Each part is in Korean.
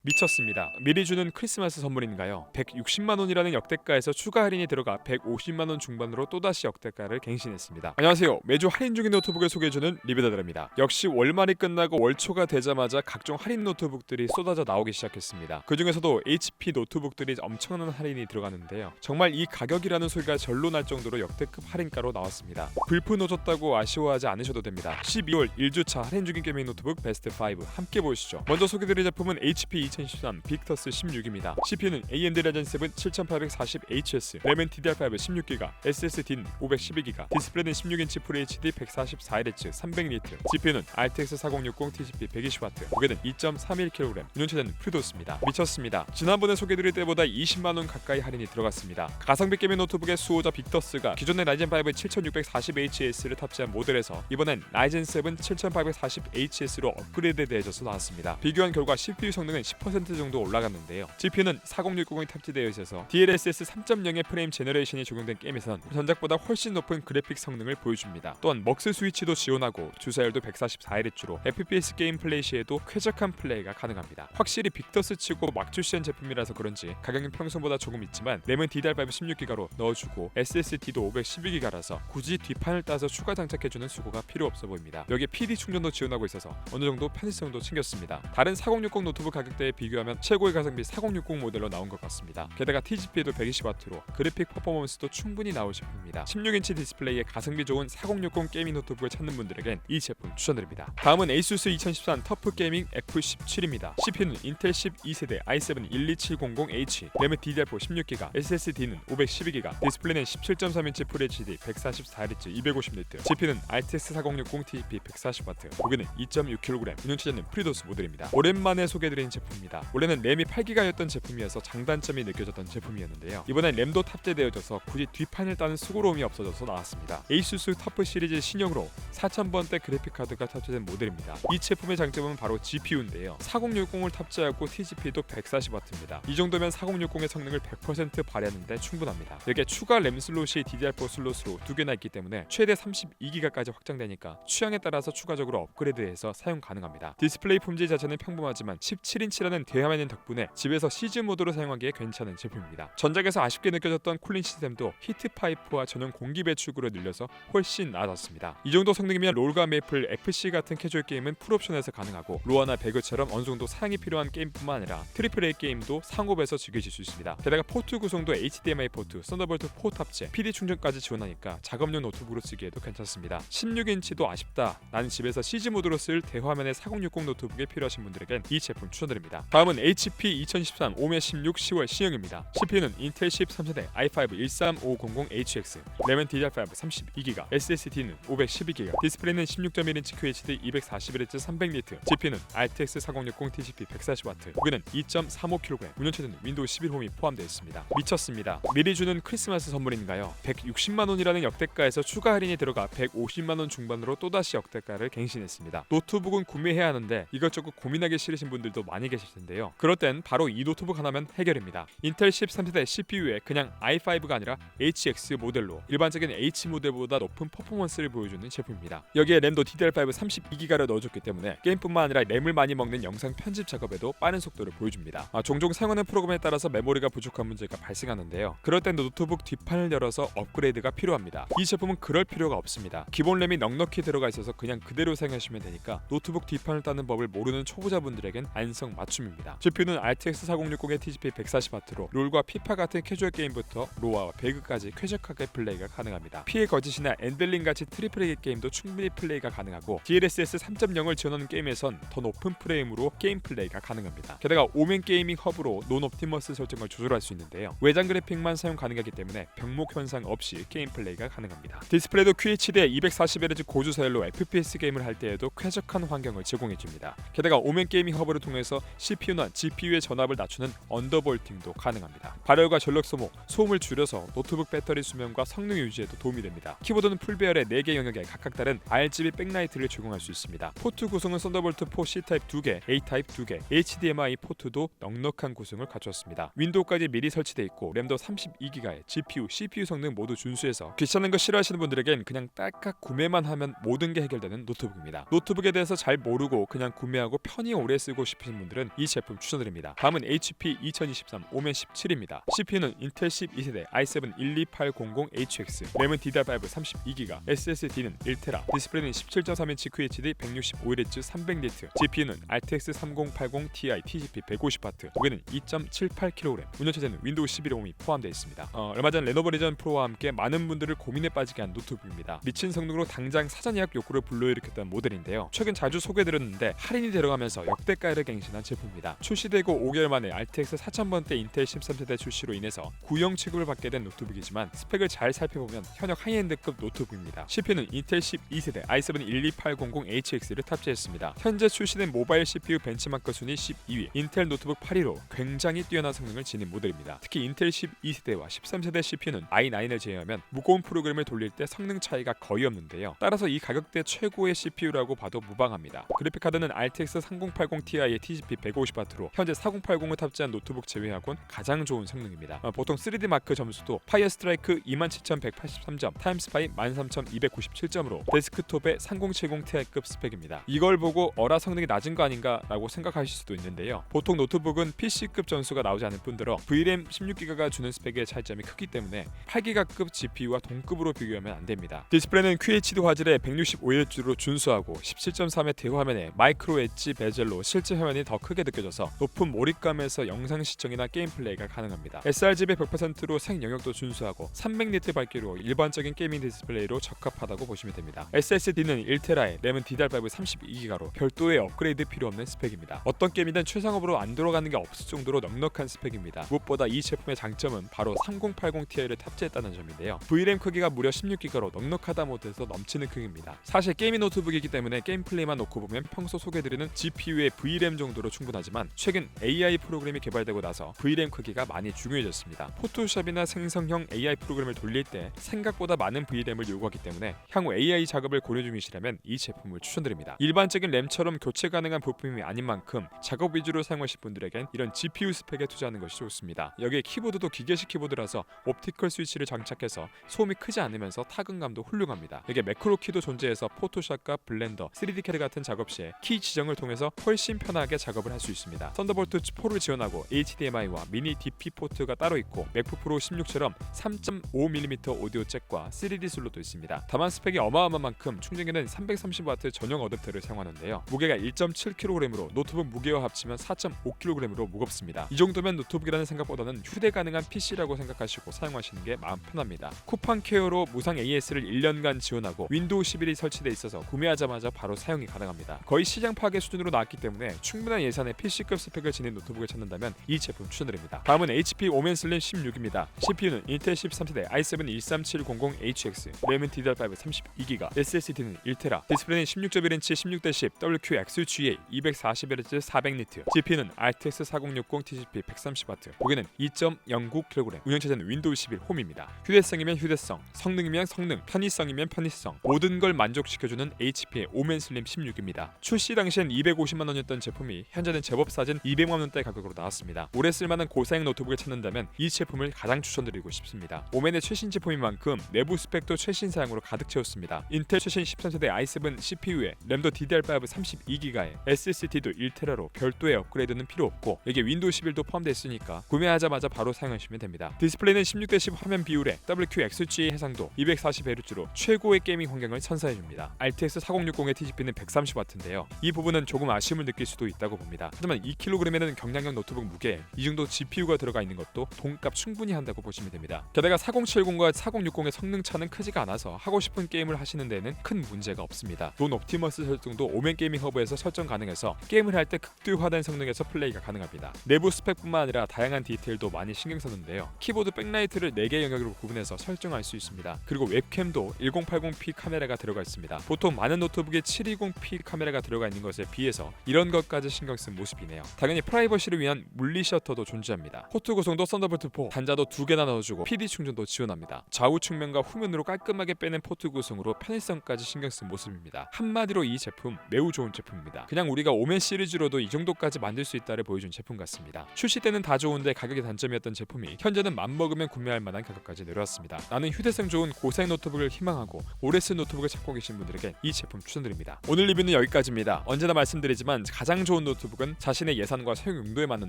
미쳤습니다. 미리 주는 크리스마스 선물인가요? 160만원이라는 역대가에서 추가 할인이 들어가 150만원 중반으로 또다시 역대가를 갱신했습니다. 안녕하세요. 매주 할인 중인 노트북을 소개해주는 리뷰다들입니다. 역시 월말이 끝나고 월초가 되자마자 각종 할인 노트북들이 쏟아져 나오기 시작했습니다. 그 중에서도 HP 노트북들이 엄청난 할인이 들어가는데요. 정말 이 가격이라는 소리가 절로 날 정도로 역대급 할인가로 나왔습니다. 불푼 오졌다고 아쉬워하지 않으셔도 됩니다. 12월 1주차 할인 중인 게이밍 노트북 베스트 5 함께 보시죠. 먼저 소개드릴 제품은 HP 2013 빅터스 16입니다. CPU는 AMD Ryzen 7 7840HS, 램은 DDR5 16GB, SSD는 512GB, 디스플레이는 16인치 FHD 144Hz 300니트, GPU는 RTX 4060 TGP 120W, 무게는 2.31kg, 운영체제는 프리도스입니다. 미쳤습니다. 지난번에 소개드릴 때보다 20만원 가까이 할인이 들어갔습니다. 가성비 게이밍 노트북의 수호자 빅터스가 기존의 라이젠 5 7640HS를 탑재한 모델에서 이번엔 라이젠 7 7840HS로 업그레이드되어져서 나왔습니다. 비교한 결과 CPU 성능은 10% 정도 올라갔는데요. GPU는 4060이 탑재되어 있어서 DLSS 3.0의 프레임 제너레이션이 적용된 게임에선 전작보다 훨씬 높은 그래픽 성능을 보여줍니다. 또한 먹스 스위치도 지원하고 주사율도 144Hz로 FPS 게임 플레이 시에도 쾌적한 플레이가 가능합니다. 확실히 빅터스 치고 막 출시한 제품이라서 그런지 가격은 평소보다 조금 있지만 램은 DDR5 16GB로 넣어주고 SSD도 512GB라서 굳이 뒷판을 따서 추가 장착해주는 수고가 필요 없어 보입니다. 여기에 PD 충전도 지원하고 있어서 어느 정도 편의성도 챙겼습니다. 다른 4060 노트북 가격대에 비교하면 최고의 가성비 4060 모델로 나온 것 같습니다. 게다가 TGP도 120W로 그래픽 퍼포먼스도 충분히 나올 제품입니다. 16인치 디스플레이에 가성비 좋은 4060 게이밍 노트북을 찾는 분들에겐 이 제품 추천드립니다. 다음은 ASUS 2013 터프 게이밍 F17입니다. CPU는 인텔 12세대 i7 12700H, 램은 DDR4 16GB, SSD는 512GB, 디스플레이는 17.3인치 FHD 144Hz 250니트, GPU는 RTX 4060 TGP 140W, 무게는 2.6kg, 운영체제는 프리도스 모델입니다. 오랜만에 소개드린 제품입니다. 원래는 램이 8GB였던 제품이어서 장단점이 느껴졌던 제품이었는데요. 이번엔 램도 탑재되어져서 굳이 뒷판을 따는 수고로움이 없어져서 나왔습니다. ASUS 터프 시리즈 신형으로 4000번대 그래픽카드가 탑재된 모델입니다. 이 제품의 장점은 바로 GPU인데요. 4060을 탑재하고 TGP도 140W입니다. 이 정도면 4060의 성능을 100% 발휘하는데 충분합니다. 여기에 추가 램 슬롯이 DDR4 슬롯으로 2개나 있기 때문에 최대 32GB까지 확장되니까 취향에 따라서 추가적으로 업그레이드해서 사용 가능합니다. 디스플레이 품질 자체는 평범하지만 17인치라는 대화면인 덕분에 집에서 시즈 모드로 사용하기에 괜찮은 제품입니다. 전작에서 아쉽게 느껴졌던 쿨링 시스템도 히트 파이프와 전용 공기 배출구를 늘려서 훨씬 나아졌습니다. 이 정도 성능이면 롤과 메이플, FC 같은 캐주얼 게임은 풀옵션에서 가능하고 로아나 배그처럼 어느 정도 사양이 필요한 게임뿐만 아니라 트리플 A 게임도 상업에서 즐기실 수 있습니다. 게다가 포트 구성도 HDMI 포트, 썬더볼트 4 탑재, PD 충전까지 지원하니까 작업용 노트북으로 쓰기에도 괜찮습니다. 16인치도 아쉽다, 나는 집에서 시즈 모드로 쓸 대화면의 4060 노트북이 필요하신 분들에겐 이 제품 추천드립니다. 다음은 HP 2013 오메 16 10월 신형입니다. CPU는 인텔 13세대 i5 13500HX, 램은 DDR5 32GB, SSD는 512GB, 디스플레이는 16.1인치 QHD 241Hz 300니트, GPU는 RTX 4060 TGP 140W, 무게는 2.35kg, 운영체제는 윈도우 11 홈이 포함되어 있습니다. 미쳤습니다. 미리 주는 크리스마스 선물인가요? 160만원이라는 역대가에서 추가 할인이 들어가 150만원 중반으로 또다시 역대가를 갱신했습니다. 노트북은 구매해야 하는데 이것저것 고민하기 싫으신 분들도 많이 계실 텐데요. 그럴 땐 바로 이 노트북 하나면 해결입니다. 인텔 13세대 CPU에 그냥 i5가 아니라 HX 모델로 일반적인 H 모델보다 높은 퍼포먼스를 보여주는 제품입니다. 여기에 램도 DDR5 32GB를 넣어줬기 때문에 게임뿐만 아니라 램을 많이 먹는 영상 편집 작업에도 빠른 속도를 보여줍니다. 종종 사용하는 프로그램에 따라서 메모리가 부족한 문제가 발생하는데요. 그럴 땐 노트북 뒷판을 열어서 업그레이드가 필요합니다. 이 제품은 그럴 필요가 없습니다. 기본 램이 넉넉히 들어가 있어서 그냥 그대로 사용하시면 되니까 노트북 뒷판을 따는 법을 모르는 초보자분들에겐 안성 맞춤입니다. GPU는 RTX 4060의 TGP 140W로 롤과 피파 같은 캐주얼 게임부터 로아와 배그까지 쾌적하게 플레이가 가능합니다. 피해 거짓이나 엔델링 같이 트리플 A 게임도 충분히 플레이가 가능하고 DLSS 3.0을 지원하는 게임에선 더 높은 프레임으로 게임 플레이가 가능합니다. 게다가 오멘 게이밍 허브로 논 옵티머스 설정을 조절할 수 있는데요. 외장 그래픽만 사용 가능하기 때문에 병목 현상 없이 게임 플레이가 가능합니다. 디스플레이도 QHD에 240Hz 고주사율로 FPS 게임을 할 때에도 쾌적한 환경을 제공해줍니다. 게다가 오멘 게이밍 허브를 통해서 CPU나 GPU의 전압을 낮추는 언더볼팅도 가능합니다. 발열과 전력 소모, 소음을 줄여서 노트북 배터리 수명과 성능 유지에도 도움이 됩니다. 키보드는 풀배열의 4개 영역에 각각 다른 RGB 백라이트를 제공할 수 있습니다. 포트 구성은 썬더볼트 4 C타입 2개, A타입 2개, HDMI 포트도 넉넉한 구성을 갖췄습니다. 윈도우까지 미리 설치되어 있고 램도 32GB에 GPU, CPU 성능 모두 준수해서 귀찮은 거 싫어하시는 분들에겐 그냥 딸깍 구매만 하면 모든 게 해결되는 노트북입니다. 노트북에 대해서 잘 모르고 그냥 구매하고 편히 오래 쓰고 싶으신 분들은 저는 이 제품 추천드립니다. 다음은 HP 2023 오멘 17입니다. CPU는 인텔 12세대 i7-12800HX, 램은 DDR5 32GB, SSD는 1TB, 디스플레이는 17.3인치 QHD 165Hz 300니트, GPU는 RTX 3080 Ti TGP 150W, 무게는 2.78kg, 운영체제는 윈도우 11 홈이 포함되어 있습니다. 얼마 전 레노버 리전 프로와 함께 많은 분들을 고민에 빠지게 한 노트북입니다. 미친 성능으로 당장 사전 예약 욕구를 불러일으켰던 모델인데요. 최근 자주 소개드렸는데 할인이 들어가면서 역대가를 갱신한 제품입니다. 출시되고 5개월 만에 RTX 4000번대 인텔 13세대 출시로 인해서 구형 취급을 받게 된 노트북이지만 스펙을 잘 살펴보면 현역 하이엔드급 노트북입니다. CPU는 인텔 12세대 i7-12800HX를 탑재했습니다. 현재 출시된 모바일 CPU 벤치마크 순위 12위, 인텔 노트북 8위로 굉장히 뛰어난 성능을 지닌 모델입니다. 특히 인텔 12세대와 13세대 CPU는 i9을 제외하면 무거운 프로그램을 돌릴 때 성능 차이가 거의 없는데요. 따라서 이 가격대 최고의 CPU라고 봐도 무방합니다. 그래픽카드는 RTX 3080 Ti의 TGP 150W로 현재 4080을 탑재한 노트북 제외하곤 가장 좋은 성능입니다. 보통 3D 마크 점수도 파이어 스트라이크 27183점, 타임스파이 13297점으로 데스크톱의 3070 Ti급 스펙입니다. 이걸 보고 어라 성능이 낮은 거 아닌가 라고 생각하실 수도 있는데요. 보통 노트북은 PC급 전수가 나오지 않을 뿐더러 VRAM 16GB가 주는 스펙의 차이점이 크기 때문에 8GB급 GPU와 동급으로 비교하면 안됩니다. 디스플레이는 QHD 화질의 165Hz로 준수하고 17.3의 대화면에 마이크로 엣지 베젤로 실제 화면이 더 크게 느껴져서 높은 몰입감에서 영상 시청이나 게임 플레이가 가능합니다. sRGB 100%로 색 영역도 준수하고 300니트 밝기로 일반적인 게이밍 디스플레이로 적합하다고 보시면 됩니다. SSD는 1TB에 램은 DDR5 32GB로 별도의 업그레이드 필요 없는 스펙입니다. 어떤 게임이든 최상업으로 안 들어가는 게 없을 정도로 넉넉한 스펙입니다. 무엇보다 이 제품의 장점은 바로 3080 Ti를 탑재했다는 점인데요. VRAM 크기가 무려 16GB로 넉넉하다 못해서 넘치는 크기입니다. 사실 게이밍 노트북이기 때문에 게임 플레이만 놓고 보면 평소 소개드리는 GPU의 VRAM 정도로 충분하지만 최근 AI 프로그램이 개발되고 나서 VRAM 크기가 많이 중요해졌습니다. 포토샵이나 생성형 AI 프로그램을 돌릴 때 생각보다 많은 VRAM을 요구하기 때문에 향후 AI 작업을 고려 중이시라면 이 제품을 추천드립니다. 일반적인 램처럼 교체 가능한 부품이 아닌 만큼 작업 위주로 사용하실 분들에겐 이런 GPU 스펙에 투자하는 것이 좋습니다. 여기에 키보드도 기계식 키보드라서 옵티컬 스위치를 장착해서 소음이 크지 않으면서 타건감도 훌륭합니다. 여기에 매크로 키도 존재해서 포토샵과 블렌더, 3D CAD 같은 작업 시에 키 지정을 통해서 훨씬 편하게 작업을 할 수 있습니다. 썬더볼트 4를 지원하고 HDMI와 미니 DP 포트가 따로 있고 맥북 프로 16처럼 3.5mm 오디오 잭과 3D 슬롯도 있습니다. 다만 스펙이 어마어마한 만큼 충전기는 330W 전용 어댑터를 사용하는데요. 무게가 1.7kg으로 노트북 무게와 합치면 4.5kg으로 무겁습니다. 이 정도면 노트북이라는 생각보다는 휴대 가능한 PC라고 생각하시고 사용하시는 게 마음 편합니다. 쿠팡 케어로 무상 AS를 1년간 지원하고 윈도우 11이 설치돼 있어서 구매하자마자 바로 사용이 가능합니다. 거의 시장 파괴 수준으로 나왔기 때문에 충분한 예산에 PC급 스펙을 지닌 노트북을 찾는다면 이 제품 추천드립니다. 다음은 HP 오멘 슬림 16입니다. CPU는 인텔 13세대 i7-13700HX, 램은 DDR5 32GB, SSD는 1TB, 디스플레이는 16.1인치 16:10 WQXGA 240Hz 400니트, GPU는 RTX 4060 TGP 130W, 무게는 2.09kg, 운영체제는 윈도우 11 홈입니다. 휴대성이면 휴대성, 성능이면 성능, 편의성이면 편의성, 모든 걸 만족시켜주는 HP의 오멘 슬림 16입니다. 출시 당시엔 250만원이었던 제품이 현재는 제법 싸진 200만원대 가격으로 나왔습니다. 오래 쓸만한 고사양 노트북을 찾는다면 이 제품을 가장 추천드리고 싶습니다. 오멘의 최신 제품인 만큼 내부 스펙도 최신 사양으로 가득 채웠습니다. 인텔 최신 13세대 i7 CPU에 램도 DDR5 32GB에 SSD도 1TB로 별도의 업그레이드는 필요 없고 여기에 윈도우 11도 포함되어 있으니까 구매하자마자 바로 사용하시면 됩니다. 디스플레이는 16:10 화면 비율에 WQXGA 해상도 240Hz로 최고의 게이밍 환경을 선사해줍니다. RTX 4060의 TGP는 130W인데요. 이 부분은 조금 아쉬움을 느낄 수도 있다고 봅니다. 하지만 2kg에는 경량형 노트북 무게에 이 정도 GPU가 들어가 있는 것도 돈값 충분히 한다고 보시면 됩니다. 게다가 4070과 4060의 성능 차는 크지가 않아서 하고 싶은 게임을 하시는 데는 큰 문제가 없습니다. 논 옵티머스 설정도 오멘 게이밍 허브에서 설정 가능해서 게임을 할 때 극대화된 성능에서 플레이가 가능합니다. 내부 스펙뿐만 아니라 다양한 디테일도 많이 신경 썼는데요. 키보드 백라이트를 4개 영역으로 구분해서 설정할 수 있습니다. 그리고 웹캠도 1080p 카메라가 들어가 있습니다. 보통 많은 노트북에 720p 카메라가 들어가 있는 것에 비해서 이런 것까지 신경 쓴 모습이네요. 당연히 프라이버시를 위한 물리 셔터도 존재합니다. 포트 구성도 썬더볼트 4, 단자도 2개나 넣어주고 PD 충전도 지원합니다. 좌우 측면과 후면으로 깔끔하게 빼는 포트 구성으로 편의성까지 신경 쓴 모습입니다. 한마디로 이 제품 매우 좋은 제품입니다. 그냥 우리가 오멘 시리즈로도 이 정도까지 만들 수 있다를 보여준 제품 같습니다. 출시 때는 다 좋은데 가격이 단점이었던 제품이 현재는 맘먹으면 구매할 만한 가격까지 내려왔습니다. 나는 휴대성 좋은 고사양 노트북을 희망하고 오래 쓴 노트북을 찾고 계신 분들에게 이 제품 추천드립니다. 오늘 리뷰는 여기까지입니다. 언제나 말씀드리지만 가장 좋은 노트북은 노트북은 자신의 예산과 사용 용도에 맞는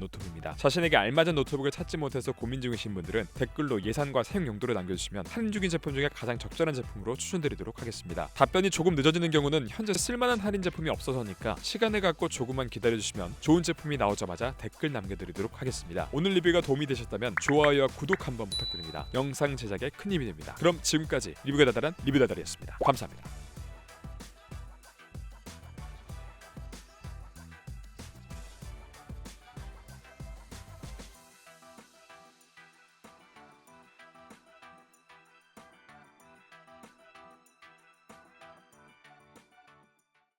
노트북입니다. 자신에게 알맞은 노트북을 찾지 못해서 고민 중이신 분들은 댓글로 예산과 사용 용도를 남겨주시면 할인 중인 제품 중에 가장 적절한 제품으로 추천드리도록 하겠습니다. 답변이 조금 늦어지는 경우는 현재 쓸만한 할인 제품이 없어서니까 시간을 갖고 조금만 기다려주시면 좋은 제품이 나오자마자 댓글 남겨드리도록 하겠습니다. 오늘 리뷰가 도움이 되셨다면 좋아요와 구독 한번 부탁드립니다. 영상 제작에 큰 힘이 됩니다. 그럼 지금까지 리뷰가 다다란 리뷰다다리였습니다. 감사합니다.